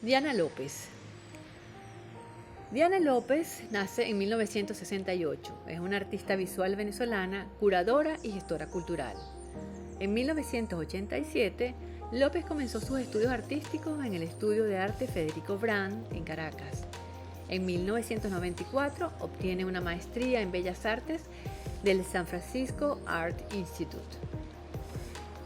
Diana López. Diana López nace en 1968. Es una artista visual venezolana, curadora y gestora cultural. En 1987, López comenzó sus estudios artísticos en el Estudio de Arte Federico Brand en Caracas. En 1994 obtiene una maestría en Bellas Artes del San Francisco Art Institute.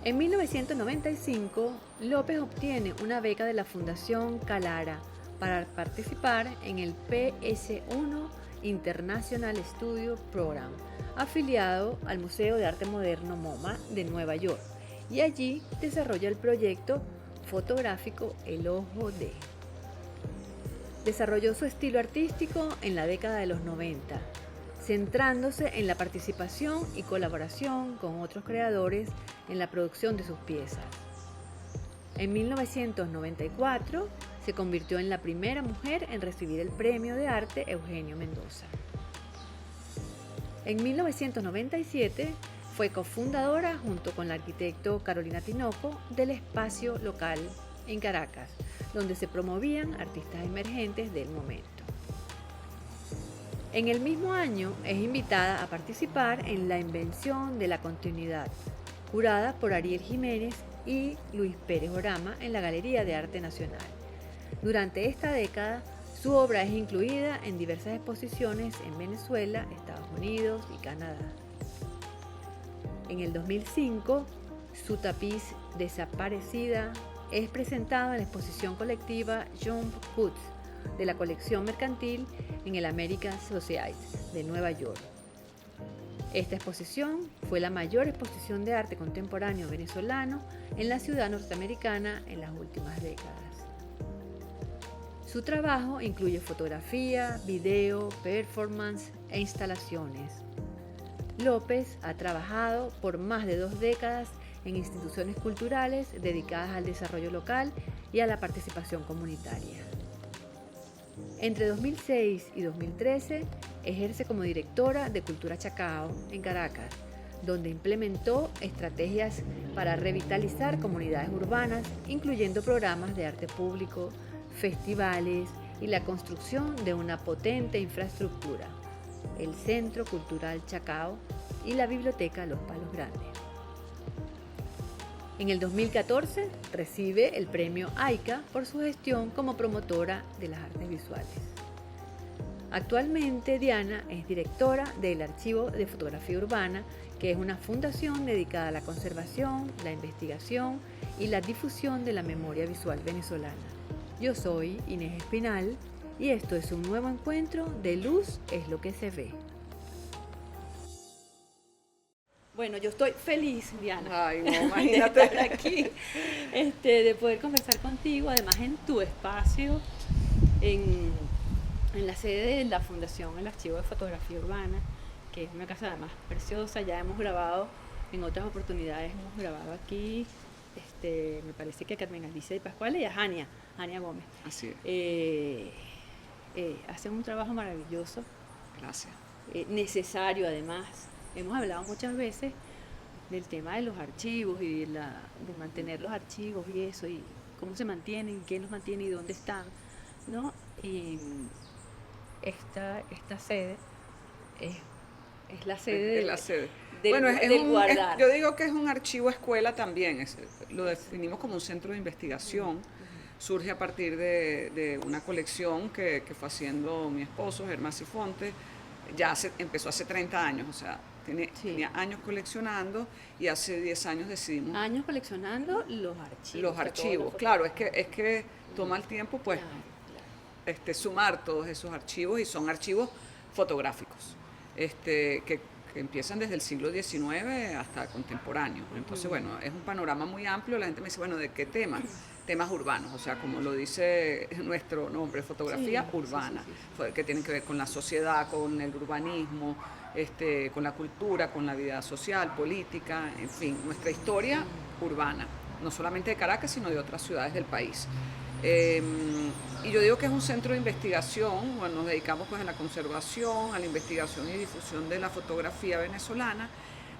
En 1995, López obtiene una beca de la Fundación Calara para participar en el PS1 International Studio Program, afiliado al Museo de Arte Moderno MoMA de Nueva York, y allí desarrolla el proyecto fotográfico El Ojo de. Desarrolló su estilo artístico en la década de los 90, centrándose en la participación y colaboración con otros creadores en la producción de sus piezas. En 1994 se convirtió en la primera mujer en recibir el Premio de Arte Eugenio Mendoza. En 1997 fue cofundadora junto con la arquitecto Carolina Tinoco del Espacio Local en Caracas, donde se promovían artistas emergentes del momento. En el mismo año es invitada a participar en La Invención de la Continuidad, curada por Ariel Jiménez y Luis Pérez Orama en la Galería de Arte Nacional. Durante esta década, su obra es incluida en diversas exposiciones en Venezuela, Estados Unidos y Canadá. En el 2005, su tapiz Desaparecida es presentado en la exposición colectiva Jump Cuts de la colección mercantil en el American Society de Nueva York. Esta exposición fue la mayor exposición de arte contemporáneo venezolano en la ciudad norteamericana en las últimas décadas. Su trabajo incluye fotografía, video, performance e instalaciones. López ha trabajado por más de 2 décadas en instituciones culturales dedicadas al desarrollo local y a la participación comunitaria. Entre 2006 y 2013 ejerce como directora de Cultura Chacao en Caracas, donde implementó estrategias para revitalizar comunidades urbanas, incluyendo programas de arte público, festivales y la construcción de una potente infraestructura, el Centro Cultural Chacao y la Biblioteca Los Palos Grandes. En el 2014 recibe el premio AICA por su gestión como promotora de las artes visuales. Actualmente Diana es directora del Archivo de Fotografía Urbana, que es una fundación dedicada a la conservación, la investigación y la difusión de la memoria visual venezolana. Yo soy Inés Espinal y esto es un nuevo encuentro de Luz es lo que se ve. Bueno, yo estoy feliz, Diana, Ay, no, imagínate. de estar aquí, de poder conversar contigo, además en tu espacio, en la sede de la Fundación El Archivo de Fotografía Urbana, que es una casa además preciosa. Ya hemos grabado en otras oportunidades, hemos grabado aquí, me parece que a Carmen Alicia de Pascual y a Jania Gómez. Así es. Hacen un trabajo maravilloso. Gracias. Necesario además. Hemos hablado muchas veces del tema de los archivos y de mantener los archivos y eso, y cómo se mantienen, quién los mantiene y dónde están, ¿no? Y esta sede es la sede, Es la sede. del guardar. Yo digo que es un archivo escuela también, lo definimos como un centro de investigación. Surge a partir de una colección que fue haciendo mi esposo, Germán Sifonte. Empezó hace 30 años, o sea, tenía años coleccionando, y hace 10 años decidimos... Años coleccionando los archivos. Los archivos, claro, es que toma el tiempo, pues, Claro. Sumar todos esos archivos, y son archivos fotográficos, que empiezan desde el siglo XIX hasta contemporáneo. Entonces, bueno, es un panorama muy amplio. La gente me dice, bueno, ¿de qué temas? Temas urbanos, o sea, como lo dice nuestro nombre, fotografía urbana, que tienen que ver con la sociedad, con el urbanismo, con la cultura, con la vida social, política, en fin, nuestra historia urbana, no solamente de Caracas, sino de otras ciudades del país. Y yo digo que es un centro de investigación. Bueno, nos dedicamos pues a la conservación, a la investigación y difusión de la fotografía venezolana,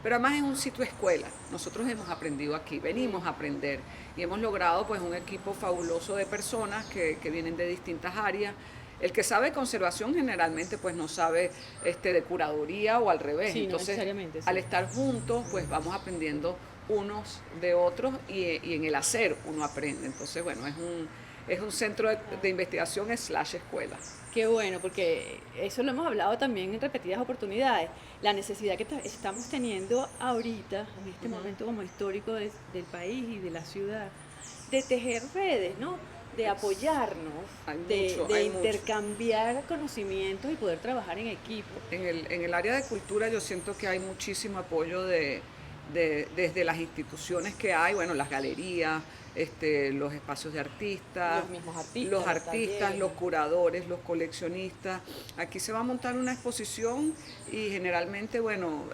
pero además es un sitio escuela. Nosotros hemos aprendido aquí, venimos a aprender y hemos logrado pues un equipo fabuloso de personas que vienen de distintas áreas. El que sabe conservación generalmente pues no sabe de curaduría o al revés. Sí, no Entonces, necesariamente, sí. al estar juntos pues vamos aprendiendo unos de otros y en el hacer uno aprende. Entonces, bueno, es un centro de investigación / escuela. Qué bueno, porque eso lo hemos hablado también en repetidas oportunidades. La necesidad que estamos teniendo ahorita, en este momento como histórico del país y de la ciudad, de tejer redes, ¿no? De apoyarnos, de intercambiar conocimientos y poder trabajar en equipo. En el área de cultura yo siento que hay muchísimo apoyo desde las instituciones que hay, bueno, las galerías, los espacios de artistas, los mismos artistas, los artistas, los curadores, los coleccionistas. Aquí se va a montar una exposición y generalmente, bueno,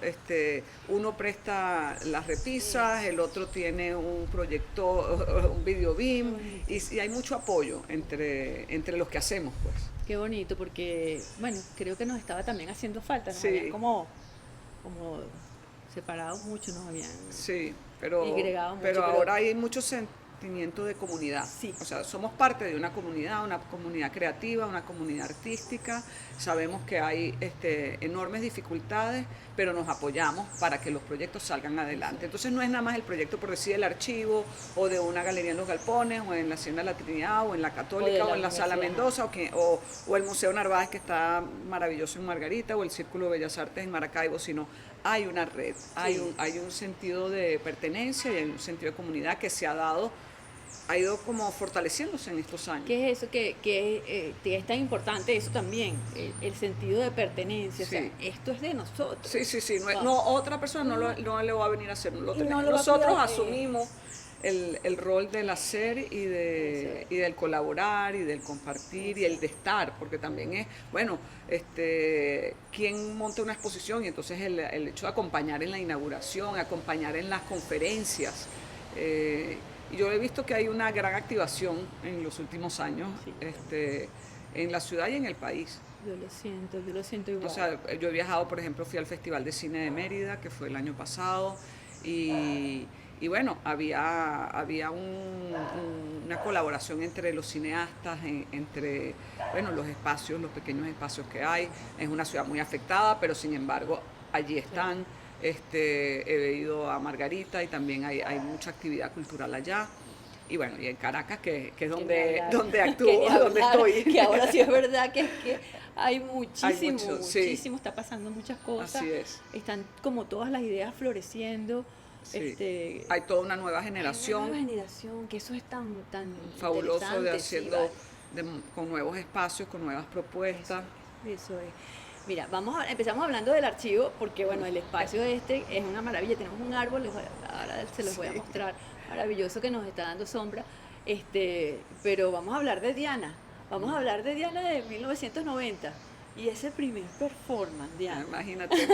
uno presta las repisas, el otro tiene un proyector, un video beam, y hay mucho apoyo entre los que hacemos, pues. Qué bonito, porque, bueno, creo que nos estaba también haciendo falta, nos Sí. habían como separados mucho, nos habían Pero mucho, ahora hay mucho sentimiento de comunidad. Sí. O sea, somos parte de una comunidad creativa, una comunidad artística. Sabemos que hay enormes dificultades, pero nos apoyamos para que los proyectos salgan adelante. Entonces no es nada más el proyecto por decir el archivo o de una galería en Los Galpones o en la Hacienda de la Trinidad o en la Católica o en la Sala Mendoza o el Museo Narváez, que está maravilloso en Margarita, o el Círculo de Bellas Artes en Maracaibo, sino hay una red, hay un sentido de pertenencia y hay un sentido de comunidad que se ha ido como fortaleciéndose en estos años. ¿Qué es eso que es tan importante? Eso también, el sentido de pertenencia. Sí. O sea, esto es de nosotros. Sí. No, otra persona no le va a venir a hacer. Nosotros asumimos el rol del hacer y del colaborar y del compartir y el de estar, porque también es, bueno, quien monta una exposición y entonces el hecho de acompañar en la inauguración, acompañar en las conferencias. Y yo he visto que hay una gran activación en los últimos años, Sí. En la ciudad y en el país. Yo lo siento igual. O sea, yo he viajado, por ejemplo, fui al Festival de Cine de Mérida, que fue el año pasado, y bueno, había una colaboración entre los cineastas, entre bueno, los pequeños espacios que hay. Es una ciudad muy afectada, pero sin embargo, allí están. He ido a Margarita y también hay mucha actividad cultural allá. Y bueno, y en Caracas, que es donde actúo, donde estoy. Que ahora sí es verdad que hay muchísimo, sí. está pasando muchas cosas. Así es. Están como todas las ideas floreciendo. Sí. Hay toda una nueva generación. Hay una nueva generación, que eso es tan fabuloso de haciendo con nuevos espacios, con nuevas propuestas. Eso es. Mira, empezamos hablando del archivo, porque bueno, el espacio es una maravilla. Tenemos un árbol, ahora se los voy a mostrar, maravilloso, que nos está dando sombra. Pero vamos a hablar de Diana. Vamos a hablar de Diana de 1990. Y ese primer performance, Diana. Imagínate,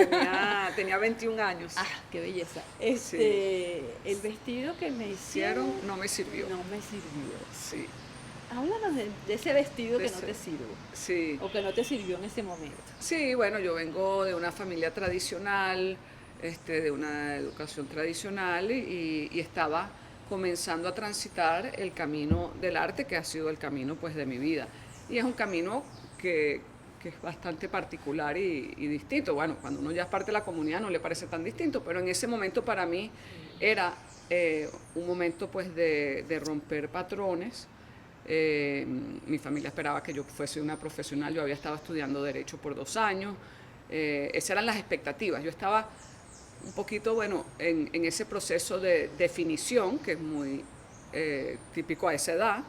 tenía 21 años. Ah, qué belleza. Sí. El vestido que me hicieron no me sirvió. No me sirvió. Sí. Háblanos de ese vestido que no te sirvió. Sí. O que no te sirvió en ese momento. Sí, bueno, yo vengo de una familia tradicional, de una educación tradicional y estaba comenzando a transitar el camino del arte, que ha sido el camino pues de mi vida. Y es un camino que es bastante particular y distinto. Bueno, cuando uno ya es parte de la comunidad no le parece tan distinto, pero en ese momento para mí era un momento pues de romper patrones. Mi familia esperaba que yo fuese una profesional, yo había estado estudiando Derecho por 2 años, esas eran las expectativas. Yo estaba un poquito, bueno, en ese proceso de definición, que es muy típico a esa edad,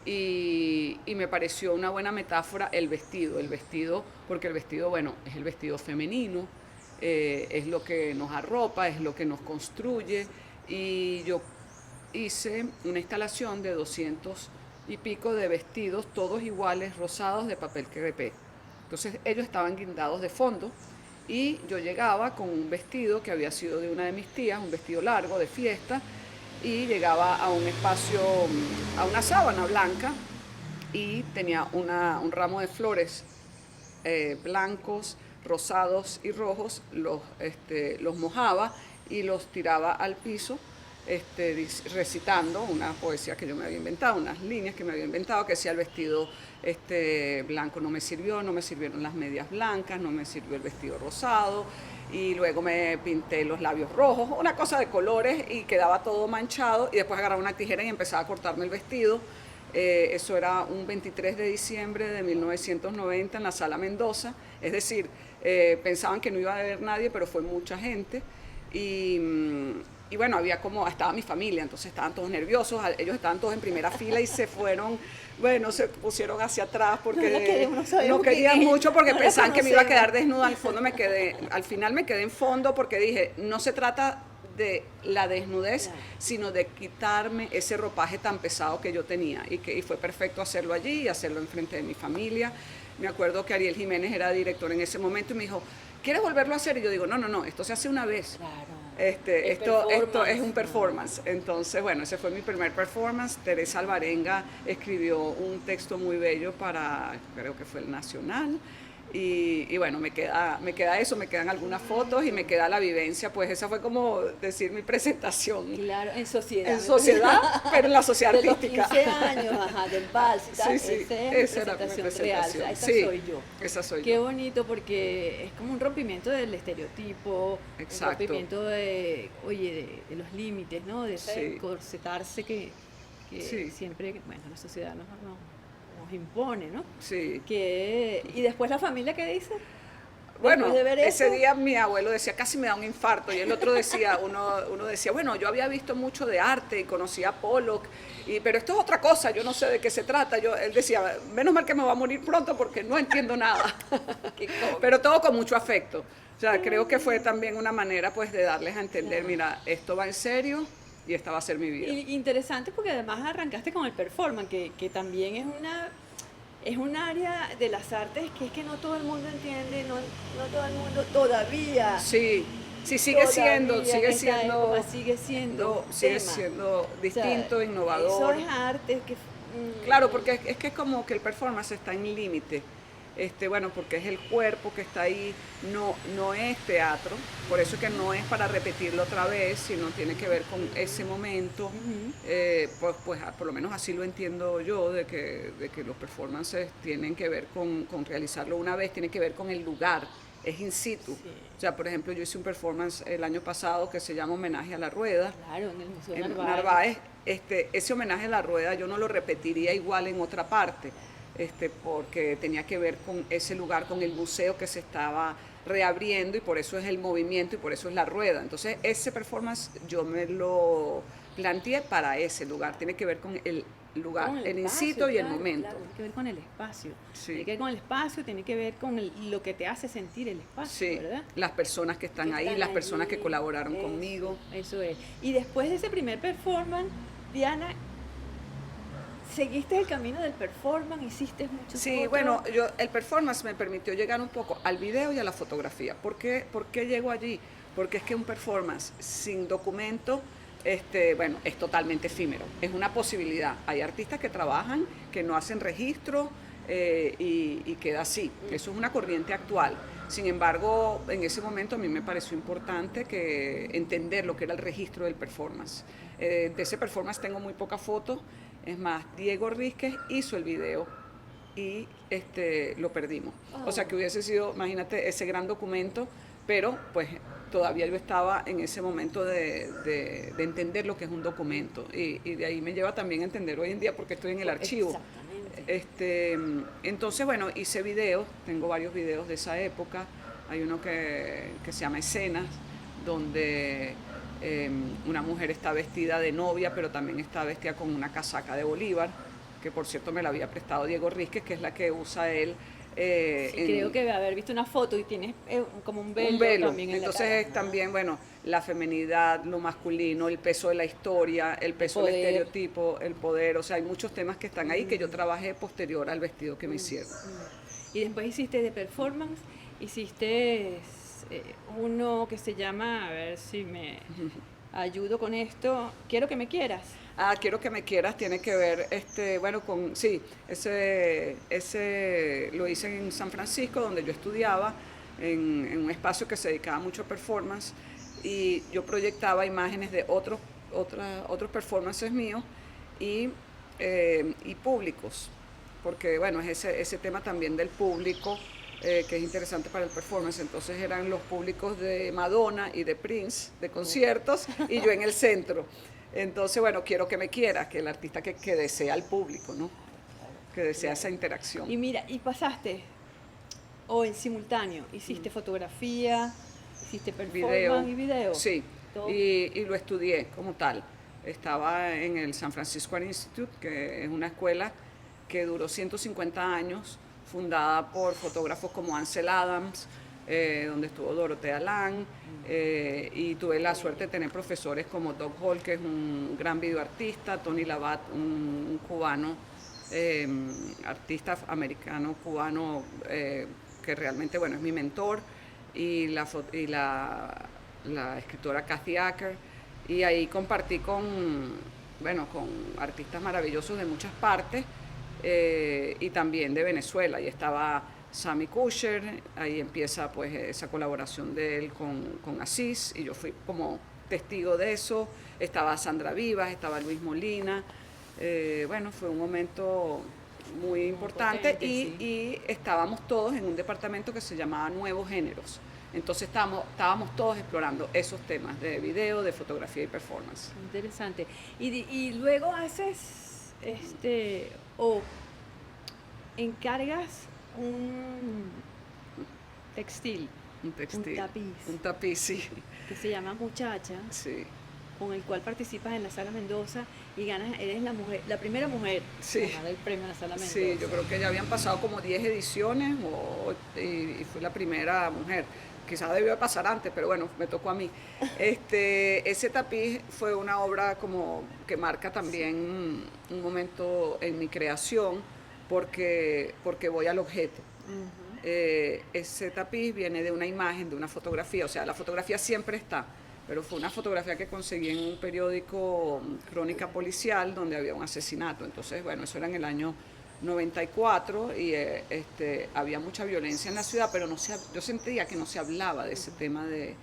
y me pareció una buena metáfora el vestido, porque el vestido, bueno, es el vestido femenino, es lo que nos arropa, es lo que nos construye, y yo hice una instalación de 200 y pico de vestidos, todos iguales, rosados, de papel crepé. Entonces ellos estaban guindados de fondo y yo llegaba con un vestido que había sido de una de mis tías, un vestido largo de fiesta, y llegaba a un espacio, a una sábana blanca, y tenía un ramo de flores blancos, rosados y rojos, los mojaba y los tiraba al piso, recitando una poesía que yo me había inventado, unas líneas que me había inventado, que decía: el vestido blanco no me sirvió, no me sirvieron las medias blancas, no me sirvió el vestido rosado, y luego me pinté los labios rojos, una cosa de colores, y quedaba todo manchado, y después agarraba una tijera y empezaba a cortarme el vestido. Eso era un 23 de diciembre de 1990 en la Sala Mendoza, es decir, pensaban que no iba a haber nadie, pero fue mucha gente, y bueno, estaba mi familia, entonces estaban todos nerviosos, ellos estaban todos en primera fila y se fueron, bueno, se pusieron hacia atrás porque no querían mucho, porque pensaban que me iba a quedar desnuda. Al final me quedé en fondo, porque dije, no se trata de la desnudez, sino de quitarme ese ropaje tan pesado que yo tenía, y fue perfecto hacerlo allí y hacerlo enfrente de mi familia. Me acuerdo que Ariel Jiménez era director en ese momento y me dijo: ¿quieres volverlo a hacer? Y yo digo: no, esto se hace una vez. Claro. Esto es un performance. Entonces, bueno, ese fue mi primer performance. Teresa Alvarenga escribió un texto muy bello para, creo que fue el Nacional. Y bueno, me queda eso, me quedan algunas fotos y me queda la vivencia, pues esa fue como decir mi presentación. Claro, en sociedad. En sociedad, pero en la sociedad de artística. Los 15 años, del vals y tal, Sí, esa era mi presentación real, esa sí, soy yo. Esa soy Qué yo. bonito, porque es como un rompimiento del estereotipo, Exacto. un rompimiento de los límites, ¿no? De ese corsetarse que siempre, bueno, la sociedad nos impone, ¿no? Sí. Y después la familia, ¿qué dice? Bueno, De ver ese eso. día mi abuelo decía: casi me da un infarto, y el otro decía, uno decía: bueno, yo había visto mucho de arte y conocía a Pollock, pero esto es otra cosa, yo no sé de qué se trata. Él decía: menos mal que me va a morir pronto porque no entiendo nada. Pero todo con mucho afecto. O sea, creo que fue también una manera, pues, de darles a entender: mira, esto va en serio y esta va a ser mi vida. Interesante, porque además arrancaste con el performance, que también es un área de las artes que es que no todo el mundo entiende, no todo el mundo todavía. Sí, sigue siendo distinto, o sea, innovador. Eso es arte que Claro, porque es que como que el performance está en límite. Bueno, porque es el cuerpo que está ahí, no es teatro, por eso es que no es para repetirlo otra vez, sino tiene que ver con ese momento. Pues por lo menos así lo entiendo yo, de que los performances tienen que ver con realizarlo una vez, tiene que ver con el lugar, es in situ. Sí. O sea, por ejemplo, yo hice un performance el año pasado que se llama Homenaje a la Rueda. Claro, en el Museo En Narváez. ese homenaje a la rueda yo no lo repetiría igual en otra parte, porque tenía que ver con ese lugar, con el museo que se estaba reabriendo, y por eso es el movimiento y por eso es la rueda. Entonces ese performance yo me lo planteé para ese lugar, tiene que ver con el lugar, Con el espacio, incito y el claro, momento. claro, tiene que ver con el espacio. Sí. Tiene que ver con el espacio, tiene que ver con lo que te hace sentir el espacio, Sí, ¿verdad? las personas que están ahí, las personas que colaboraron Eso, conmigo. Eso es. Y después de ese primer performance, Diana, ¿seguiste el camino del performance? ¿Hiciste muchos Sí, otros? bueno, el performance me permitió llegar un poco al video y a la fotografía. ¿Por qué llego allí? Porque es que un performance sin documento, bueno, es totalmente efímero. Es una posibilidad. Hay artistas que trabajan, que no hacen registro, y queda así. Eso es una corriente actual. Sin embargo, en ese momento a mí me pareció importante entender lo que era el registro del performance. De ese performance tengo muy pocas fotos. Es más, Diego Rísquez hizo el video y lo perdimos. O sea, que hubiese sido, imagínate, ese gran documento, pero pues todavía yo estaba en ese momento de entender lo que es un documento, y de ahí me lleva también a entender hoy en día porque estoy en el archivo. Entonces, bueno, hice videos, tengo varios videos de esa época. Hay uno que se llama Escenas, donde una mujer está vestida de novia, pero también está vestida con una casaca de Bolívar, que por cierto me la había prestado Diego Rísquez, que es la que usa él. Creo que haber visto una foto y tienes como un velo, también en Entonces la cara. es también, bueno, la feminidad, lo masculino, el peso de la historia, el peso del estereotipo, el poder. O sea, hay muchos temas que están ahí que yo trabajé posterior al vestido que me hicieron. Y después hiciste de performance, hiciste uno que se llama, a ver si me ayudo con esto, Quiero que me quieras. Quiero que me quieras, tiene que ver, bueno, ese lo hice en San Francisco, donde yo estudiaba, en un espacio que se dedicaba mucho a performance, y yo proyectaba imágenes de otros performances míos y públicos, porque bueno, es ese tema también del público que es interesante para el performance. Entonces eran los públicos de Madonna y de Prince, de conciertos, y yo en el centro. Entonces, bueno, quiero que me quiera, que el artista que desea al público, ¿no? Que desea esa interacción. Y mira, y pasaste, o en simultáneo, hiciste fotografía, hiciste performance y video. Sí, y lo estudié como tal. Estaba en el San Francisco Art Institute, que es una escuela que duró 150 años, fundada por fotógrafos como Ansel Adams, donde estuvo Dorothea Lange, y tuve la suerte de tener profesores como Doug Hall, que es un gran videoartista, Tony Labat, un cubano, artista americano cubano, que realmente, bueno, es mi mentor, y la escritora Kathy Acker, y ahí compartí con artistas maravillosos de muchas partes, y también de Venezuela. Y estaba Sammy Kusher, ahí empieza pues esa colaboración de él con Asís, y yo fui como testigo de eso. Estaba Sandra Vivas, estaba Luis Molina, bueno, fue un momento muy importante, potente, y estábamos todos en un departamento que se llamaba Nuevos Géneros. Entonces estábamos todos explorando esos temas de video, de fotografía y performance. Interesante. Y luego haces, o encargas un textil, Un textil. tapiz. Un tapiz, sí. Que se llama Muchacha, Sí. con el cual participas en la Sala Mendoza y eres la primera mujer Sí. en ganar el premio en la Sala Mendoza. Sí, yo creo que ya habían pasado como 10 ediciones y fui la primera mujer. Quizás debió de pasar antes, pero bueno, me tocó a mí. Ese tapiz fue una obra como que marca también un momento en mi creación, porque voy al objeto. Ese tapiz viene de una imagen, de una fotografía, o sea, la fotografía siempre está, pero fue una fotografía que conseguí en un periódico, Crónica Policial, donde había un asesinato. Entonces, bueno, eso era en el año 94, y había mucha violencia en la ciudad, pero yo sentía que no se hablaba de ese tema de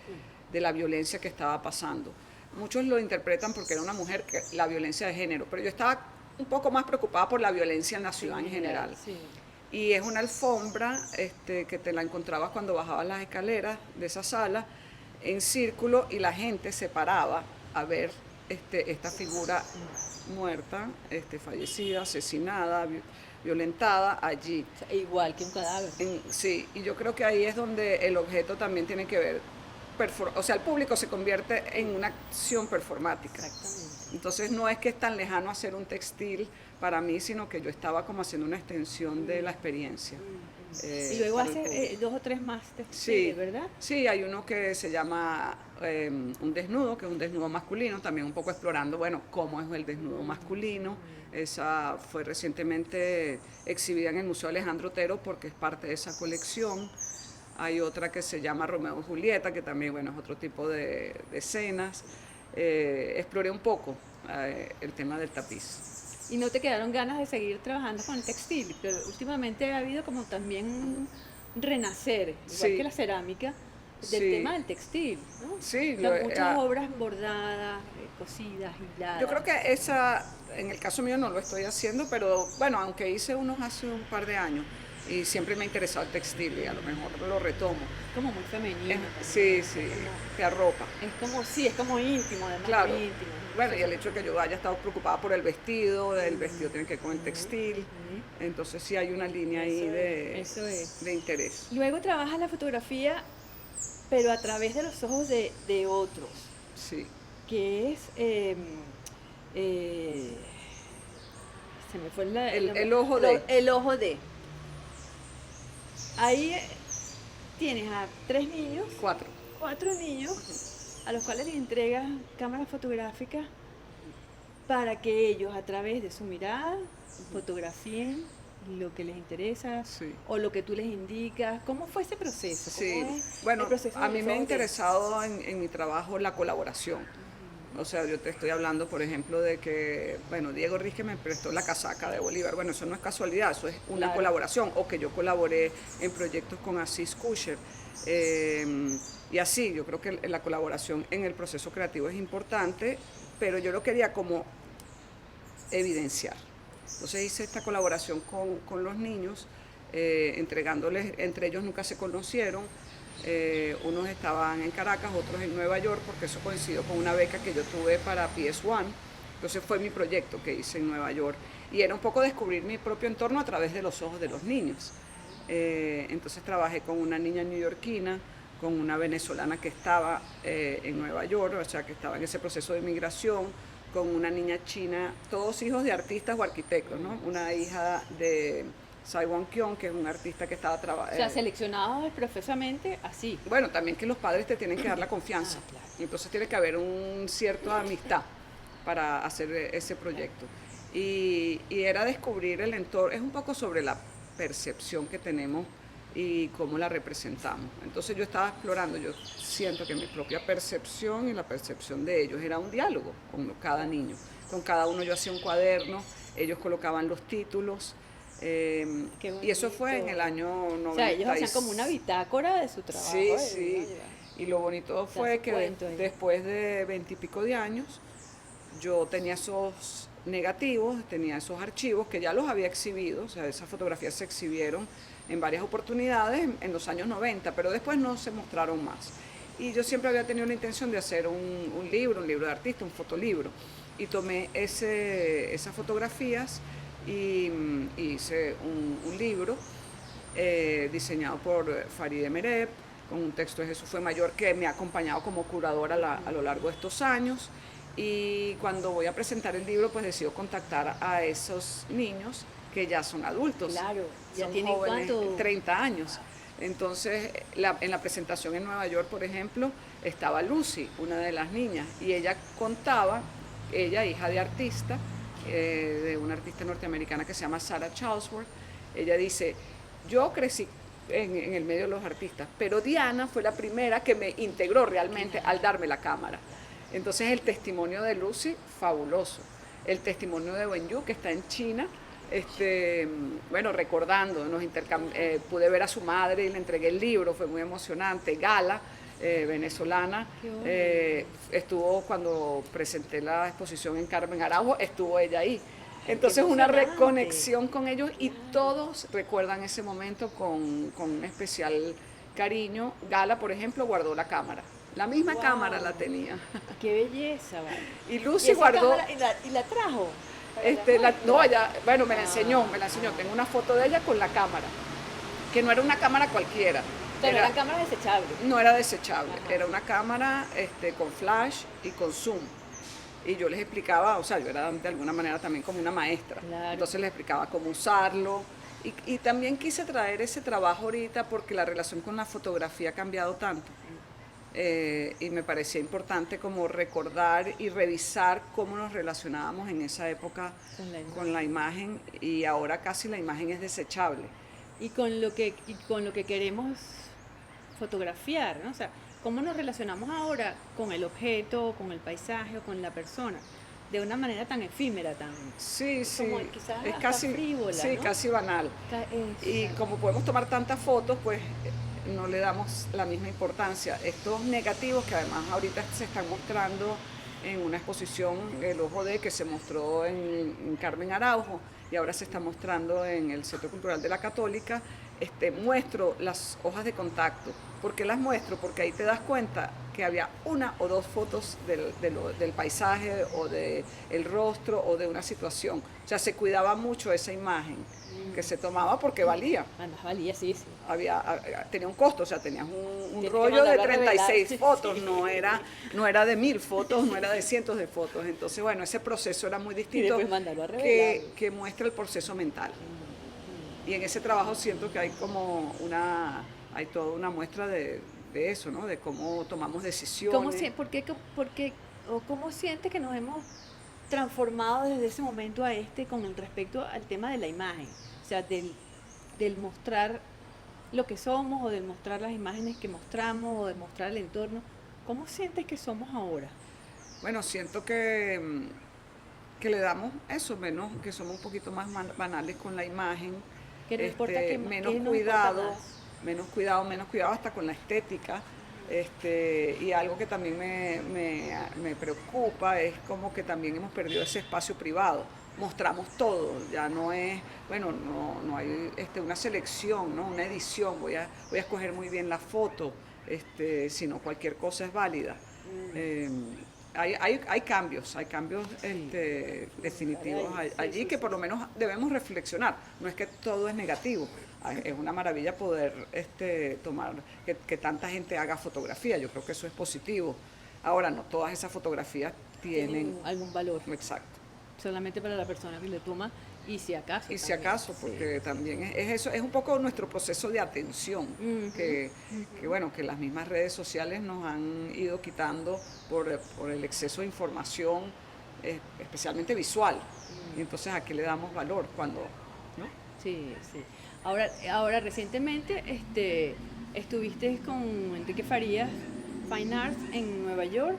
la violencia que estaba pasando. Muchos lo interpretan porque era una mujer, la violencia de género, pero yo estaba un poco más preocupada por la violencia en la ciudad en general. Sí. Y es una alfombra que te la encontrabas cuando bajabas las escaleras de esa sala, en círculo, y la gente se paraba a ver esta figura muerta, fallecida, asesinada, violentada allí. O sea, igual que un cadáver. Sí, y yo creo que ahí es donde el objeto también tiene que ver, o sea, el público se convierte en una acción performática. Exactamente. Entonces no es que es tan lejano hacer un textil para mí, sino que yo estaba como haciendo una extensión de la experiencia. Y luego para el hace público. 2 o 3 más textiles, Sí, ¿verdad? sí, hay uno que se llama un desnudo, que es un desnudo masculino, también un poco explorando, bueno, cómo es el desnudo masculino. Esa fue recientemente exhibida en el Museo Alejandro Otero porque es parte de esa colección. Hay otra que se llama Romeo y Julieta, que también, bueno, es otro tipo de escenas. Exploré un poco el tema del tapiz. Y no te quedaron ganas de seguir trabajando con el textil, pero últimamente ha habido como también un renacer, igual Sí. que la cerámica, del Sí. tema del textil, ¿no? Sí, O sea, muchas obras bordadas, cosidas, hiladas. yo creo que en el caso mío no lo estoy haciendo, pero bueno, aunque hice unos hace un par de años, y siempre me ha interesado el textil, y a lo mejor lo retomo. Como muy femenino. Sí, te arropa. Es como íntimo, además. Claro. Muy íntimo. Bueno, y el hecho de que yo haya estado preocupada por el vestido tiene que ver con el textil, entonces sí hay una línea ahí Eso es. de interés. Luego trabajas la fotografía, pero a través de los ojos de otros, Sí, que es... se me fue el ojo de. El ojo de. Ahí tienes a 3 niños, 4. 4 niños, a los cuales les entregas cámaras fotográficas para que ellos, a través de su mirada, fotografíen lo que les interesa, Sí. o lo que tú les indicas. ¿Cómo fue ese proceso? Sí, ¿Cómo es bueno, el proceso a del mí me ha ojo de? interesado en mi trabajo la colaboración. O sea, yo te estoy hablando, por ejemplo, de que, bueno, Diego Rizque me prestó la casaca de Bolívar. Bueno, eso no es casualidad, eso es una Claro. colaboración. O que yo colaboré en proyectos con Asís Kusher. Y así, yo creo que la colaboración en el proceso creativo es importante, pero yo lo quería como evidenciar. Entonces hice esta colaboración con los niños, entregándoles, entre ellos nunca se conocieron, unos estaban en Caracas, otros en Nueva York, porque eso coincidió con una beca que yo tuve para PS1, entonces fue mi proyecto que hice en Nueva York, y era un poco descubrir mi propio entorno a través de los ojos de los niños. Entonces trabajé con una niña neoyorquina, con una venezolana que estaba en Nueva York, o sea, que estaba en ese proceso de migración, con una niña china, todos hijos de artistas o arquitectos, ¿no? Una hija de Tsai Won-kyung, que es un artista que estaba trabajando. O sea, seleccionados profesamente así. Bueno, también que los padres te tienen que dar la confianza. Claro. Y entonces tiene que haber un cierto amistad para hacer ese proyecto. Y era descubrir el entorno, es un poco sobre la percepción que tenemos y cómo la representamos. Entonces yo estaba explorando, yo siento que mi propia percepción y la percepción de ellos era un diálogo con cada niño. Con cada uno yo hacía un cuaderno, ellos colocaban los títulos, y eso fue en el año 90. O sea, ellos hacían como una bitácora de su trabajo. Sí, sí. Y lo bonito fue que después de 20 y pico de años, yo tenía esos negativos, tenía esos archivos que ya los había exhibido, o sea, esas fotografías se exhibieron en varias oportunidades en los años 90, pero después no se mostraron más. Y yo siempre había tenido la intención de hacer un libro de artista, un fotolibro. Y tomé esas fotografías y hice un libro diseñado por Farideh Mereb, con un texto de Jesús Fue Mayor, que me ha acompañado como curadora a lo largo de estos años. Y cuando voy a presentar el libro, pues decido contactar a esos niños que ya son adultos. Claro, ya son tienen jóvenes, ¿cuánto? 30 años. Entonces, en la presentación en Nueva York, por ejemplo, estaba Lucy, una de las niñas, y ella contaba, ella, hija de artista, de una artista norteamericana que se llama Sarah Charlesworth, ella dice, yo crecí en el medio de los artistas, pero Diana fue la primera que me integró realmente al darme la cámara. Entonces el testimonio de Lucy, fabuloso. El testimonio de Wenyu, que está en China, bueno, recordando, pude ver a su madre y le entregué el libro, fue muy emocionante. Gala, venezolana, estuvo cuando presenté la exposición en Carmen Araujo, estuvo ella ahí. Entonces una reconexión con ellos y todos recuerdan ese momento con un especial cariño. Gala, por ejemplo, guardó la cámara. La misma cámara la tenía. ¡Qué belleza! Vale. Y Lucy guardó... ¿Y la trajo? No, ella, bueno, me la enseñó. Tengo una foto de ella con la cámara, que no era una cámara cualquiera. Pero eran cámaras desechables. No era desechable, Ajá. era una cámara con flash y con zoom. Y yo les explicaba, o sea, yo era de alguna manera también como una maestra. Claro. Entonces les explicaba cómo usarlo. Y también quise traer ese trabajo ahorita porque la relación con la fotografía ha cambiado tanto. Y me parecía importante como recordar y revisar cómo nos relacionábamos en esa época con la imagen, y ahora casi la imagen es desechable. Y con lo que queremos fotografiar, ¿no? O sea, cómo nos relacionamos ahora con el objeto, con el paisaje o con la persona, de una manera tan efímera, tan Sí, como quizás es hasta casi frívola, sí, ¿no? casi banal. Y como podemos tomar tantas fotos, pues no le damos la misma importancia. Estos negativos que además ahorita se están mostrando en una exposición, El Ojo de, que se mostró en Carmen Araujo y ahora se está mostrando en el Centro Cultural de la Católica, muestro las hojas de contacto. ¿Por qué las muestro? Porque ahí te das cuenta que había una o dos fotos del paisaje o del rostro o de una situación. O sea, se cuidaba mucho esa imagen que se tomaba porque valía. Además valía, sí. Tenía un costo, o sea, tenías un Tienes que rollo de mandarlo a 36 revelar. fotos, Sí. no era de 1000 fotos, no era de cientos de fotos. Entonces, bueno, ese proceso era muy distinto, después mandarlo a revelar. que muestra el proceso mental. Y en ese trabajo siento que hay hay toda una muestra de eso, ¿no? De cómo tomamos decisiones. ¿Cómo sientes que nos hemos transformado desde ese momento a con respecto al tema de la imagen? O sea, del mostrar lo que somos o del mostrar las imágenes que mostramos o del mostrar el entorno. ¿Cómo sientes que somos ahora? Bueno, siento que le damos eso, menos, que somos un poquito más banales con la imagen, Que no importa que menos que nos importa cuidado, más. menos cuidado hasta con la estética. Y algo que también me preocupa es como que también hemos perdido ese espacio privado. Mostramos todo, ya no es, bueno, no hay una selección, ¿no? Una edición, voy a escoger muy bien la foto, sino cualquier cosa es válida. Eh, hay cambios, definitivos allí que por lo menos debemos reflexionar. No es que todo es negativo, es una maravilla poder tomar, que tanta gente haga fotografía, yo creo que eso es positivo. Ahora, no todas esas fotografías tienen algún valor. Exacto. Solamente para la persona que le toma y si acaso. Y si también. acaso, porque Sí. también es eso, es un poco nuestro proceso de atención, bueno, que las mismas redes sociales nos han ido quitando por el exceso de información, especialmente visual. Y entonces, ¿a qué le damos valor cuando, no? Sí, sí. Ahora recientemente estuviste con Enrique Farías, Fine Arts, en Nueva York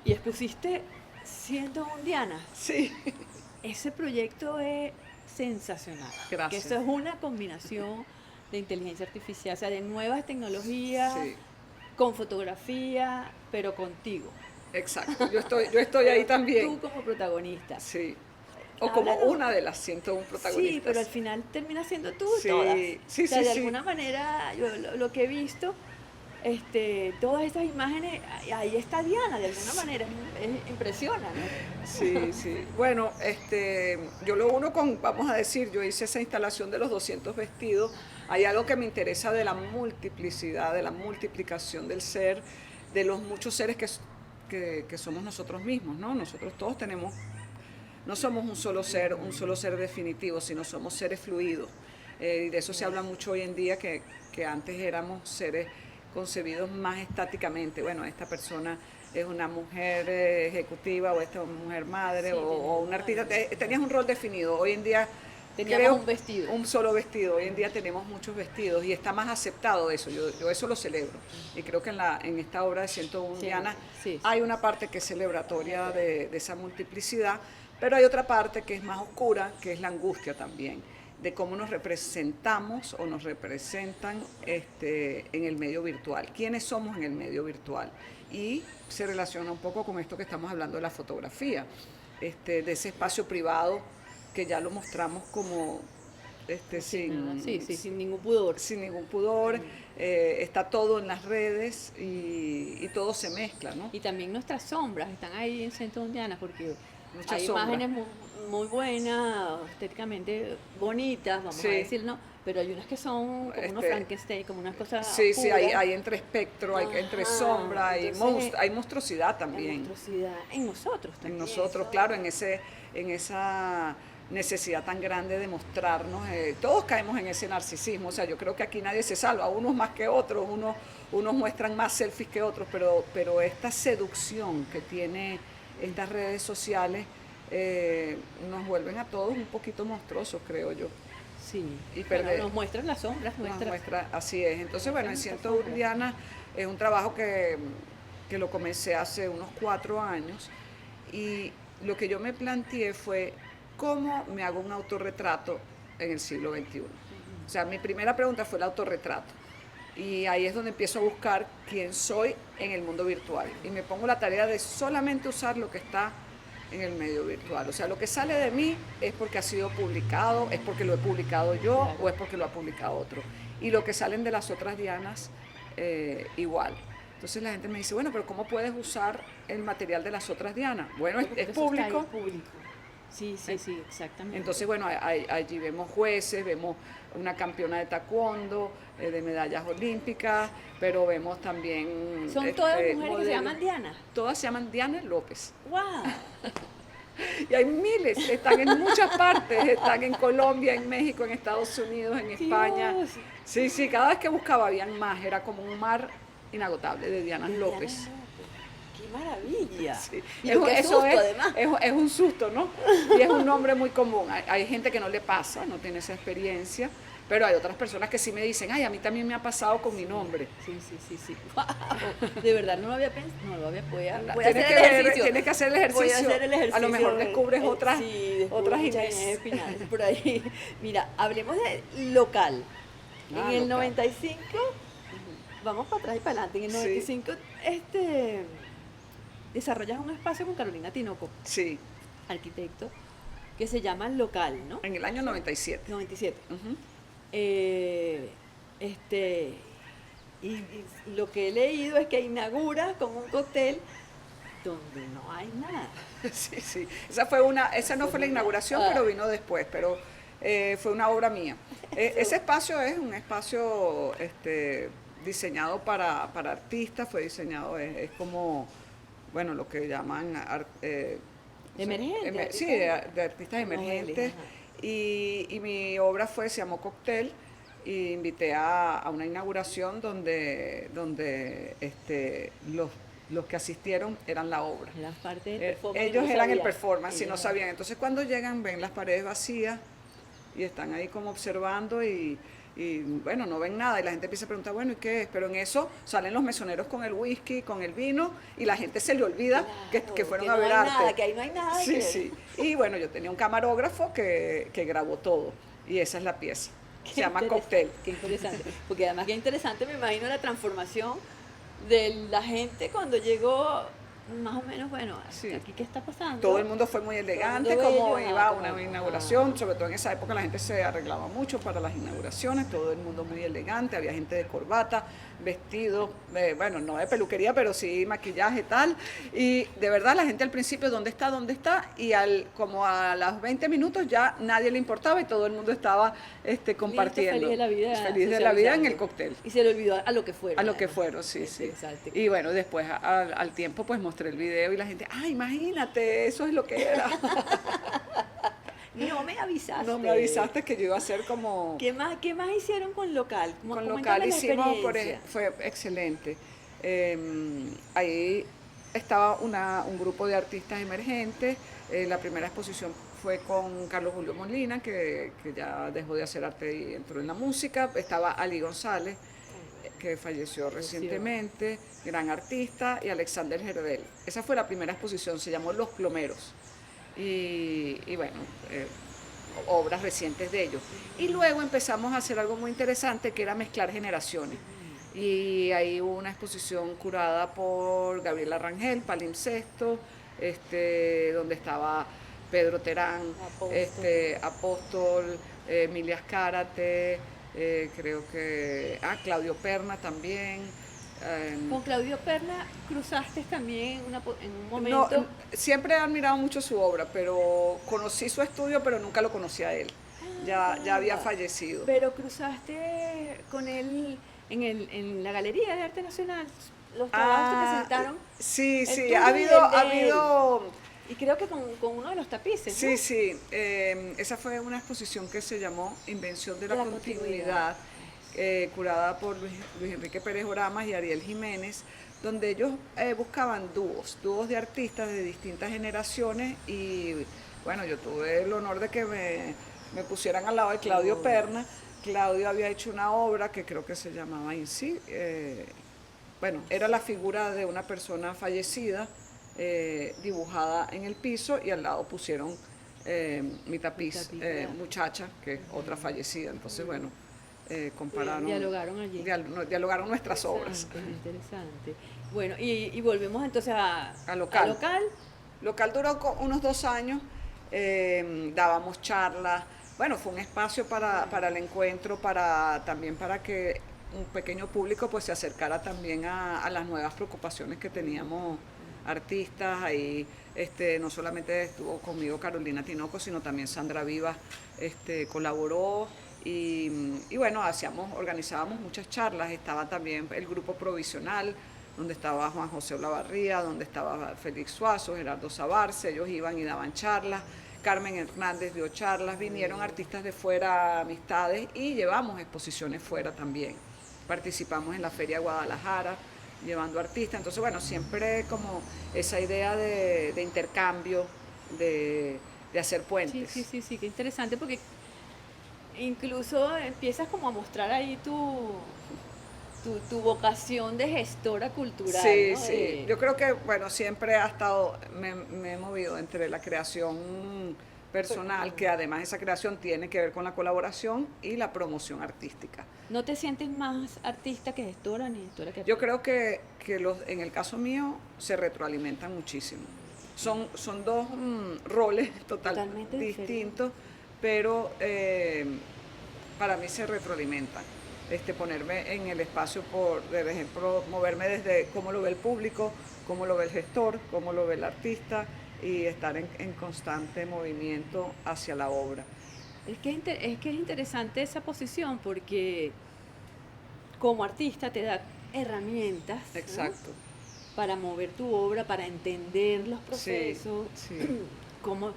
y expusiste siendo un Diana. Sí, Ese proyecto es sensacional. Gracias. Que eso es una combinación de inteligencia artificial, o sea, de nuevas tecnologías, sí, con fotografía, pero contigo. exacto. Yo estoy ahí también. Tú como protagonista. Sí. O como Háblanos. una de las 101 protagonistas. Sí, pero al final termina siendo tú Sí, todas. sí, O sea, sí, de sí. alguna manera, yo lo que he visto, todas esas imágenes, ahí está Diana, de alguna manera, impresiona, ¿no? Sí, sí. Bueno, yo lo uno con, vamos a decir, yo hice esa instalación de los 200 vestidos. Hay algo que me interesa de la multiplicidad, de la multiplicación del ser, de los muchos seres que somos nosotros mismos, ¿no? Nosotros todos tenemos, no somos un solo ser definitivo, sino somos seres fluidos. Y de eso se habla mucho hoy en día, que antes éramos seres concebidos más estáticamente. Bueno, esta persona es una mujer ejecutiva, o esta es una mujer madre, Sí, o una artista. Tenías un rol definido. Hoy en día Teníamos un vestido. un solo vestido. Hoy en día tenemos muchos vestidos y está más aceptado eso. Yo eso lo celebro. Y creo que en esta obra de 101 Sí, Diana sí. hay una parte que es celebratoria de esa multiplicidad, pero hay otra parte que es más oscura, que es la angustia también, de cómo nos representamos o nos representan en el medio virtual. ¿Quiénes somos en el medio virtual? Y se relaciona un poco con esto que estamos hablando de la fotografía, de ese espacio privado que ya lo mostramos como Sin ningún pudor. sin ningún pudor, está todo en las redes y todo se mezcla, ¿no? Y también nuestras sombras están ahí en Centro Diana, porque Muchas hay sombras. imágenes muy buenas, estéticamente bonitas, vamos Sí. a decir, ¿no? Pero hay unas que son como unos Frankenstein, como unas cosas Sí, sí, puras. hay entre espectro, hay entre Ajá, sombra, entonces, hay monstruosidad La también. monstruosidad en nosotros también. En nosotros, claro, en esa necesidad tan grande de mostrarnos. Todos caemos en ese narcisismo, o sea, yo creo que aquí nadie se salva, unos más que otros, unos muestran más selfies que otros, pero esta seducción que tiene estas redes sociales nos vuelven a todos un poquito monstruosos, creo yo. Sí, Y bueno, perder- nos muestran las sombras Nos nuestras. muestra, así es. Entonces, bueno, en Muestra Ciento nuestras Diana es un trabajo que lo comencé hace unos 4 años, y lo que yo me planteé fue cómo me hago un autorretrato en el siglo XXI. O sea, mi primera pregunta fue el autorretrato. Y ahí es donde empiezo a buscar quién soy en el mundo virtual. Y me pongo la tarea de solamente usar lo que está en el medio virtual. O sea, lo que sale de mí es porque ha sido publicado, es porque lo he publicado yo, Claro. o es porque lo ha publicado otro. Y lo que salen de las otras Dianas, igual. Entonces la gente me dice, bueno, pero ¿cómo puedes usar el material de las otras Dianas? Bueno, Porque es eso está ahí, público. público. Sí, sí, sí, exactamente. Entonces, bueno, allí vemos jueces, vemos una campeona de taekwondo, de medallas olímpicas, pero vemos también... Son todas mujeres que se modelos. llaman Diana. Todas se llaman Diana López. ¡Wow! Y hay miles, están en muchas partes, están en Colombia, en México, en Estados Unidos, en España. Dios. Sí, sí, cada vez que buscaba habían más, era como un mar inagotable de Diana López. Qué ¡Qué maravilla! Sí. Y qué Eso susto, además. es un susto, ¿no? Y es un nombre muy común. Hay gente que no le pasa, no tiene esa experiencia, pero hay otras personas que sí me dicen, ay, a mí también me ha pasado con mi nombre. Sí. Wow, de verdad, no lo había pensado. No lo había. Voy a Tienes hacer el ejercicio. tienes que hacer el ejercicio. Voy a hacer el ejercicio. A lo mejor descubres otras, sí, descubro otras muchas Inés. Inés Espinal por ahí. Mira, hablemos de local. En el Local. 95, vamos para atrás y para adelante. En el Sí. 95, desarrollas un espacio con Carolina Tinoco, Sí, arquitecto, que se llama Local, ¿no? en el año 97. 97. Ujú. Eh, este, y lo que he leído es que inaugura con un cóctel donde no hay nada. Sí. Esa no fue la inauguración, Ah. pero vino después, pero fue una obra mía. Ese espacio es un espacio diseñado para artistas, fue diseñado, es como, bueno, lo que llaman Emergente, sí, de artistas emergentes. Ajá. Y mi obra se llamó Cóctel, y invité a una inauguración donde los que asistieron eran la obra. Las partes del performance. Ellos no eran el sabían. performance y no Ellos- sabían. Entonces cuando llegan ven las paredes vacías y están ahí como observando y, bueno, no ven nada y la gente empieza a preguntar, bueno, ¿y qué es? Pero en eso salen los mesoneros con el whisky, con el vino y la gente se le olvida Claro, que fueron que a no ver hay arte. nada, que ahí no hay nada Sí, que- sí. Y bueno, yo tenía un camarógrafo que grabó todo y esa es la pieza. Se llama Cóctel. Qué interesante. Porque además qué interesante, me imagino la transformación de la gente cuando llegó, más o menos, bueno, Sí. aquí qué está pasando. Todo el mundo fue muy elegante, Todo el mundo como bello, iba a como- una inauguración, sobre todo en esa época la gente se arreglaba mucho para las inauguraciones, todo el mundo muy elegante, había gente de corbata, vestidos, bueno, no de peluquería, pero sí maquillaje y tal, y de verdad la gente al principio, ¿dónde está? ¿Dónde está? Y como a los 20 minutos ya nadie le importaba y todo el mundo estaba compartiendo. Feliz de la vida. Feliz de la vida en el socializando. cóctel. Y se le olvidó a lo que fueron. A lo que además. fueron, sí, Qué sí. interesante. Y bueno, después al tiempo pues mostré el video y la gente, ah, imagínate, eso es lo que era. No me avisaste. No me avisaste que yo iba a hacer como... ¿Qué más hicieron con local? Con Coméntame local la hicimos, experiencia. fue excelente. Ahí estaba un grupo de artistas emergentes. La primera exposición fue con Carlos Julio Molina, que ya dejó de hacer arte y entró en la música. Estaba Ali González, que falleció recientemente, gran artista, y Alexander Gerbel. Esa fue la primera exposición, se llamó Los Plomeros. Y bueno, obras recientes de ellos. Y luego empezamos a hacer algo muy interesante, que era mezclar generaciones. Y ahí hubo una exposición curada por Gabriela Rangel, Palimpsesto, donde estaba Pedro Terán, Apóstol, Emilia Azcárate, creo que Claudio Perna también. Con Claudio Perna cruzaste también en un No, momento. siempre he admirado mucho su obra, pero conocí su estudio, pero nunca lo conocí a él. Ya había fallecido. Pero cruzaste con él en la Galería de Arte Nacional. Los trabajos que presentaron. Sí, el sí, tuyo ha y el habido, de ha él. habido. Y creo que con uno de los tapices. Sí, ¿no? sí. Esa fue una exposición que se llamó Invención de la La Continuidad, curada por Luis Enrique Pérez Oramas y Ariel Jiménez, donde ellos buscaban dúos de artistas de distintas generaciones y bueno, yo tuve el honor de que me pusieran al lado de Claudio Perna. Claudio había hecho una obra que creo que se llamaba INSI, bueno, era la figura de una persona fallecida dibujada en el piso y al lado pusieron mi tapiz, muchacha, que es otra fallecida. Entonces, bueno, compararon. Dialogaron allí. Dialogaron nuestras obras. Interesante. Bueno, y volvemos entonces a local. Local duró unos 2 años, dábamos charlas. Bueno, fue un espacio para el encuentro, también para que un pequeño público pues se acercara también a las nuevas preocupaciones que teníamos artistas. Ahí no solamente estuvo conmigo Carolina Tinoco, sino también Sandra Vivas colaboró y bueno, organizábamos muchas charlas. Estaba también el grupo provisional, donde estaba Juan José Olavarría, donde estaba Félix Suazo, Gerardo Sabarce, ellos iban y daban charlas. Carmen Hernández dio charlas, vinieron artistas de fuera, amistades, y llevamos exposiciones fuera también. Participamos en la Feria de Guadalajara, llevando artistas. Entonces, bueno, siempre como esa idea de intercambio, de hacer puentes. Sí, qué interesante porque incluso empiezas como a mostrar ahí tu vocación de gestora cultural, Sí, ¿no? sí. Yo creo que, bueno, siempre ha estado, me he movido entre la creación personal, que además esa creación tiene que ver con la colaboración y la promoción artística. ¿No te sientes más artista que gestora ni gestora que Yo artista? creo que en el caso mío se retroalimentan muchísimo. Son dos roles Totalmente distintos, pero para mí se retroalimentan. Ponerme en el espacio, por ejemplo, moverme desde cómo lo ve el público, cómo lo ve el gestor, cómo lo ve el artista y estar en constante movimiento hacia la obra. Es que es interesante esa posición porque como artista te da herramientas, ¿no? Exacto. Para mover tu obra, para entender los procesos, sí. cómo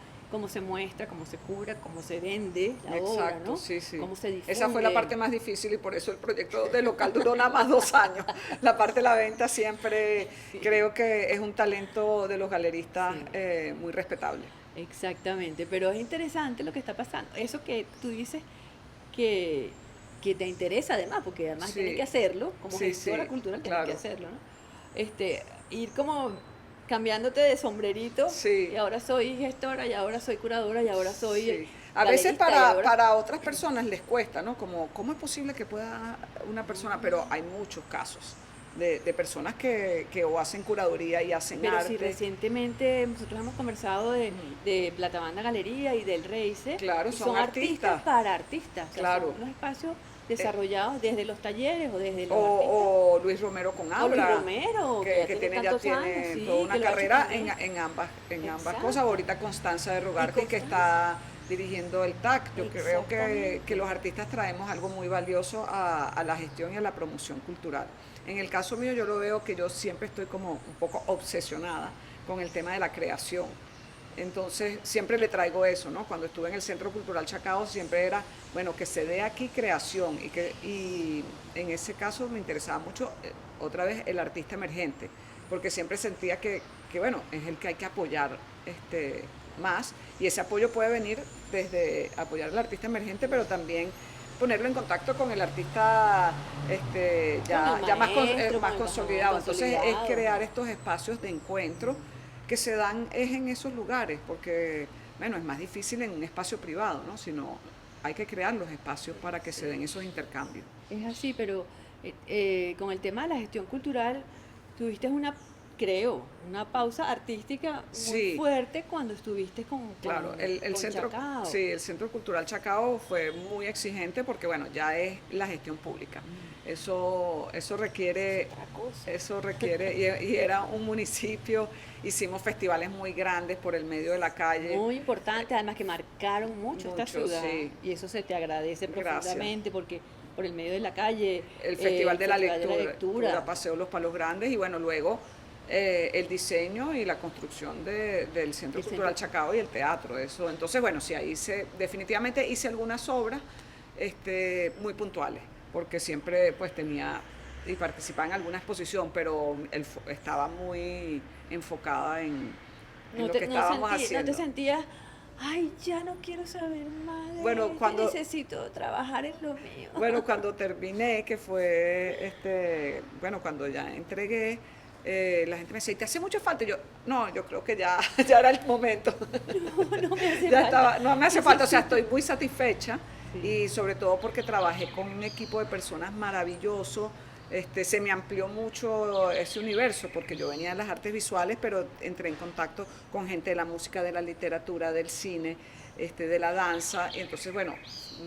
se muestra, cómo se cura, cómo se vende la obra, Exacto, ¿no? sí, sí. Cómo se difunde. Esa fue la parte más difícil y por eso el proyecto de local duró nada más 2 años. La parte de la venta siempre creo que es un talento de los galeristas muy respetable. Exactamente, pero es interesante lo que está pasando. Eso que tú dices que te interesa además, porque además tienes que hacerlo, como gestora cultural tienes que hacerlo, ¿no? Ir como cambiándote de sombrerito, y ahora soy gestora, y ahora soy curadora, y ahora soy a veces galerista, para otras personas les cuesta, ¿no? Como, ¿cómo es posible que pueda una persona? Pero hay muchos casos de personas que o hacen curaduría y hacen pero arte. sí, recientemente nosotros hemos conversado de Platabanda Galería y del Reise. Claro, y son artistas para artistas. O sea, claro. son unos espacios desarrollados desde los talleres o desde los o Luis Romero con Abra, Luis Romero, que ya tiene años, toda una carrera en ambas Exacto. cosas. Ahorita Constanza de Rogarte, que está dirigiendo el TAC. Yo creo que los artistas traemos algo muy valioso a la gestión y a la promoción cultural. En el caso mío yo lo veo que yo siempre estoy como un poco obsesionada con el tema de la creación. Entonces siempre le traigo eso, ¿no? Cuando estuve en el Centro Cultural Chacao siempre era, bueno, que se dé aquí creación y en ese caso me interesaba mucho, otra vez, el artista emergente, porque siempre sentía que bueno, es el que hay que apoyar más, y ese apoyo puede venir desde apoyar al artista emergente, pero también ponerlo en contacto con el artista ya más consolidado. Entonces es crear estos espacios de encuentro que se dan en esos lugares, porque bueno, es más difícil en un espacio privado, ¿no? Sino hay que crear los espacios para que se den esos intercambios. Es así, pero con el tema de la gestión cultural tuviste una pausa artística muy fuerte cuando estuviste con el centro Chacao. Sí, el Centro Cultural Chacao fue muy exigente porque bueno, ya es la gestión pública. Eso requiere y era un municipio, hicimos festivales muy grandes por el medio de la calle. Muy importante, además que marcaron mucho esta ciudad. Sí. Y eso se te agradece profundamente porque por el medio de la calle. El Festival de la Lectura, Paseo Los Palos Grandes y bueno, luego el diseño y la construcción del Centro Cultural Chacao y el teatro. Eso. Entonces, bueno, sí, ahí definitivamente hice algunas obras muy puntuales, porque siempre pues tenía y participaba en alguna exposición, pero estaba muy enfocada en lo que estábamos haciendo. ¿No te sentías, ay, ya no quiero saber más de bueno, esto, necesito trabajar en lo mío? Bueno, cuando terminé, que fue, cuando ya entregué, la gente me decía, ¿te hace mucha falta? Y yo, no, yo creo que ya era el momento. No me hace falta. No me hace falta, o sea, estoy muy satisfecha. Sí. Y sobre todo porque trabajé con un equipo de personas maravilloso. Se me amplió mucho ese universo, porque yo venía de las artes visuales, pero entré en contacto con gente de la música, de la literatura, del cine, de la danza, y entonces, bueno,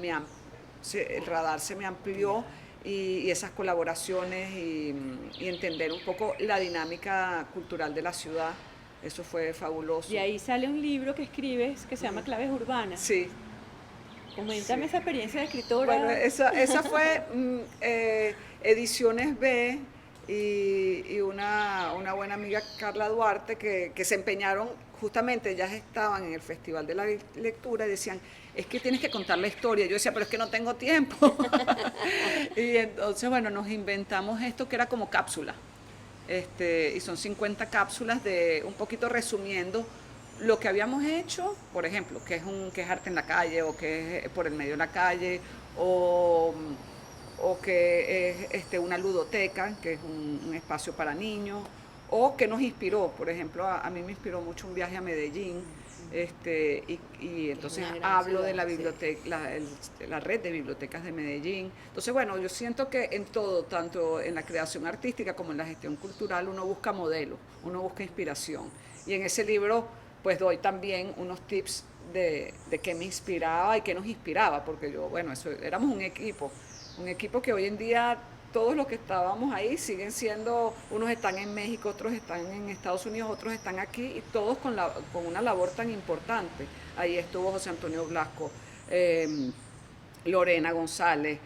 el radar se me amplió, y esas colaboraciones y entender un poco la dinámica cultural de la ciudad, eso fue fabuloso. Y ahí sale un libro que escribes que se llama Claves Urbanas. Sí. Coméntame esa experiencia de escritora. Bueno, esa fue Ediciones B y una buena amiga, Carla Duarte, que se empeñaron, justamente ellas estaban en el Festival de la Lectura y decían, es que tienes que contar la historia. Yo decía, pero es que no tengo tiempo. Y entonces, bueno, nos inventamos esto que era como cápsula. y son 50 cápsulas de un poquito resumiendo lo que habíamos hecho, por ejemplo, que es arte en la calle, o que es por el medio de la calle, o, o que es una ludoteca, que es un espacio para niños, o que nos inspiró. Por ejemplo, a mí me inspiró mucho un viaje a Medellín, y entonces hablo de la biblioteca, la red de bibliotecas de Medellín. Entonces, bueno, yo siento que en todo, tanto en la creación artística como en la gestión cultural, uno busca modelos, uno busca inspiración. Y en ese libro, pues doy también unos tips de qué me inspiraba y qué nos inspiraba, porque yo, bueno, éramos un equipo que hoy en día todos los que estábamos ahí siguen siendo, unos están en México, otros están en Estados Unidos, otros están aquí, y todos con una labor tan importante. Ahí estuvo José Antonio Blasco, Lorena González,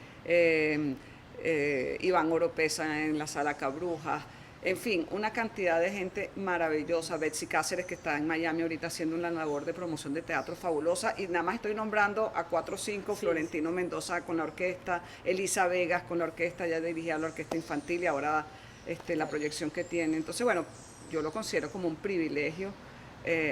Iván Oropesa en la Sala Cabrujas, en fin, una cantidad de gente maravillosa. Betsy Cáceres, que está en Miami ahorita haciendo una labor de promoción de teatro fabulosa, y nada más estoy nombrando a 4 o 5, sí. Florentino Mendoza con la orquesta, Elisa Vegas con la orquesta, ya dirigía la orquesta infantil y ahora la proyección que tiene. Entonces, bueno, yo lo considero como un privilegio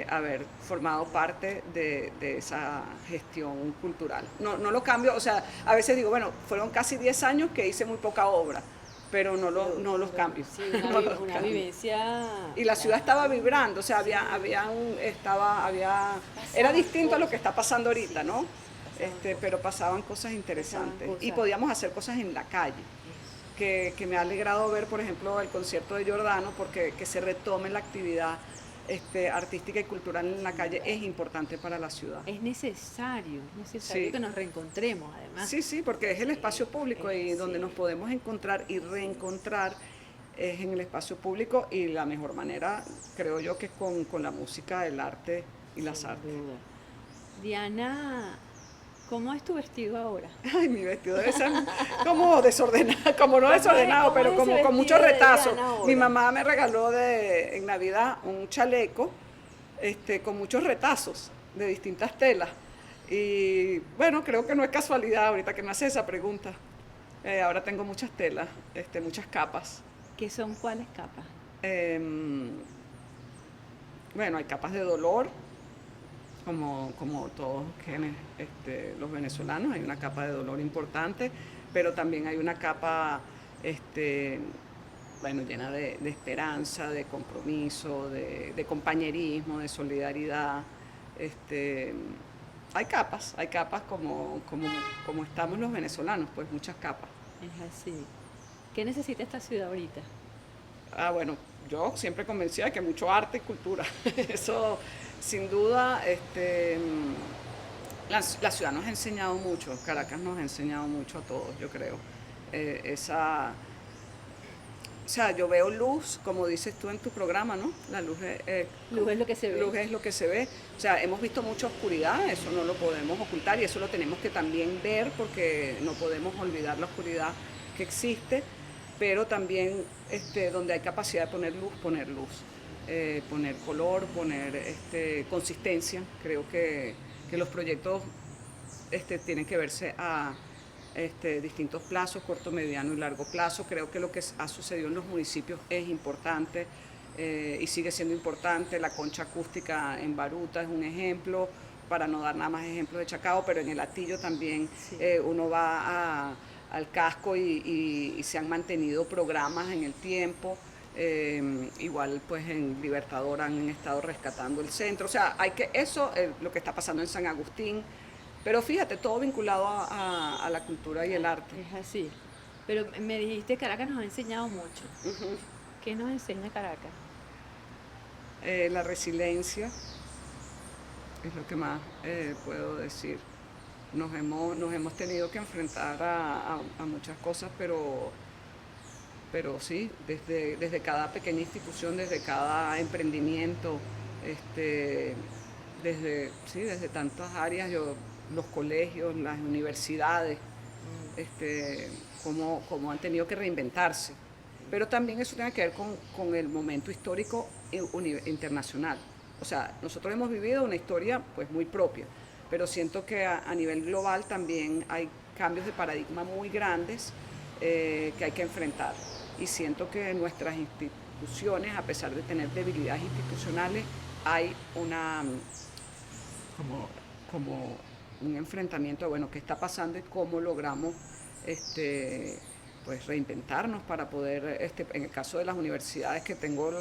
haber formado parte de esa gestión cultural. No lo cambio, o sea, a veces digo, bueno, fueron casi 10 años que hice muy poca obra, pero no los cambios. Sí, una vivencia. Y la ciudad estaba vibrando, o sea, era distinto a lo que está pasando ahorita, ¿no? Pero pasaban cosas interesantes. Y podíamos hacer cosas en la calle, que me ha alegrado ver, por ejemplo, el concierto de Giordano, porque que se retome la actividad artística y cultural en la calle es importante para la ciudad. Es necesario sí. Que nos reencontremos, además. Sí, porque es el espacio público y donde nos podemos encontrar y reencontrar es en el espacio público, y la mejor manera, creo yo, que es con la música, el arte y las artes. Diana, ¿cómo es tu vestido ahora? Ay, mi vestido debe ser como desordenado, como no desordenado, pero como con muchos retazos. Mi mamá me regaló en Navidad un chaleco con muchos retazos de distintas telas. Y bueno, creo que no es casualidad ahorita que me hace esa pregunta. Ahora tengo muchas telas, muchas capas. ¿Qué son cuáles capas? Bueno, hay capas de dolor, como todos los venezolanos, hay una capa de dolor importante, pero también hay una capa llena de esperanza, de compromiso, de compañerismo, de solidaridad. Hay capas como estamos los venezolanos, pues muchas capas. Es así. ¿Qué necesita esta ciudad ahorita? Bueno, yo siempre convencida de que mucho arte y cultura. Eso, sin duda, la ciudad nos ha enseñado mucho, Caracas nos ha enseñado mucho a todos, yo creo. O sea, yo veo luz, como dices tú en tu programa, ¿no? La luz luz es lo que se ve. Luz es lo que se ve. O sea, hemos visto mucha oscuridad, eso no lo podemos ocultar, y eso lo tenemos que también ver, porque no podemos olvidar la oscuridad que existe, pero también donde hay capacidad de poner luz, poner color, poner consistencia. Creo que los proyectos tienen que verse a distintos plazos, corto, mediano y largo plazo. Creo que lo que ha sucedido en los municipios es importante y sigue siendo importante. La concha acústica en Baruta es un ejemplo, para no dar nada más ejemplos de Chacao, pero en el Hatillo también sí. Uno va al casco y se han mantenido programas en el tiempo. Igual pues en Libertador han estado rescatando el centro. O sea, eso es lo que está pasando en San Agustín. Pero fíjate, todo vinculado a la cultura y el arte. Es así. Pero me dijiste, Caracas nos ha enseñado mucho. Uh-huh. ¿Qué nos enseña Caracas? La resiliencia es lo que más puedo decir. Nos hemos tenido que enfrentar a muchas cosas, pero sí, desde cada pequeña institución, desde cada emprendimiento, desde tantas áreas, los colegios, las universidades, cómo han tenido que reinventarse. Pero también eso tiene que ver con el momento histórico internacional. O sea, nosotros hemos vivido una historia pues muy propia, pero siento que a nivel global también hay cambios de paradigma muy grandes que hay que enfrentar. Y siento que nuestras instituciones, a pesar de tener debilidades institucionales, hay una como un enfrentamiento de, bueno, qué está pasando y cómo logramos pues reinventarnos para poder, en el caso de las universidades, que tengo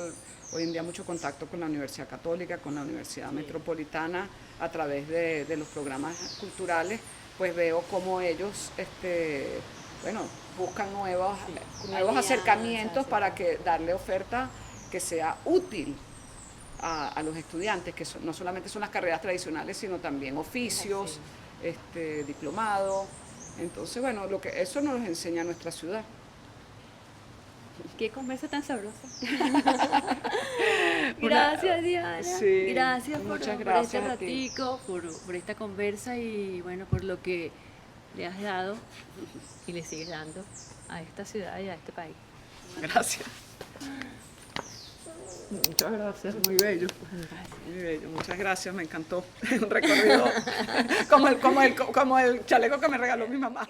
hoy en día mucho contacto con la Universidad Católica, con la Universidad Metropolitana, a través de los programas culturales, pues veo cómo ellos bueno, buscan nuevos acercamientos para darle oferta que sea útil a los estudiantes, que no solamente son las carreras tradicionales, sino también oficios, diplomado. Entonces, bueno, eso nos enseña nuestra ciudad. Qué conversa tan sabrosa. Gracias, Diana. Sí, Gracias por muchas este gracias a ti. ratico, por esta conversa y bueno, por lo que le has dado y le sigues dando a esta ciudad y a este país. Gracias. Muchas gracias, muy bello. Muy bello, muchas gracias, me encantó. Un recorrido como el chaleco que me regaló mi mamá.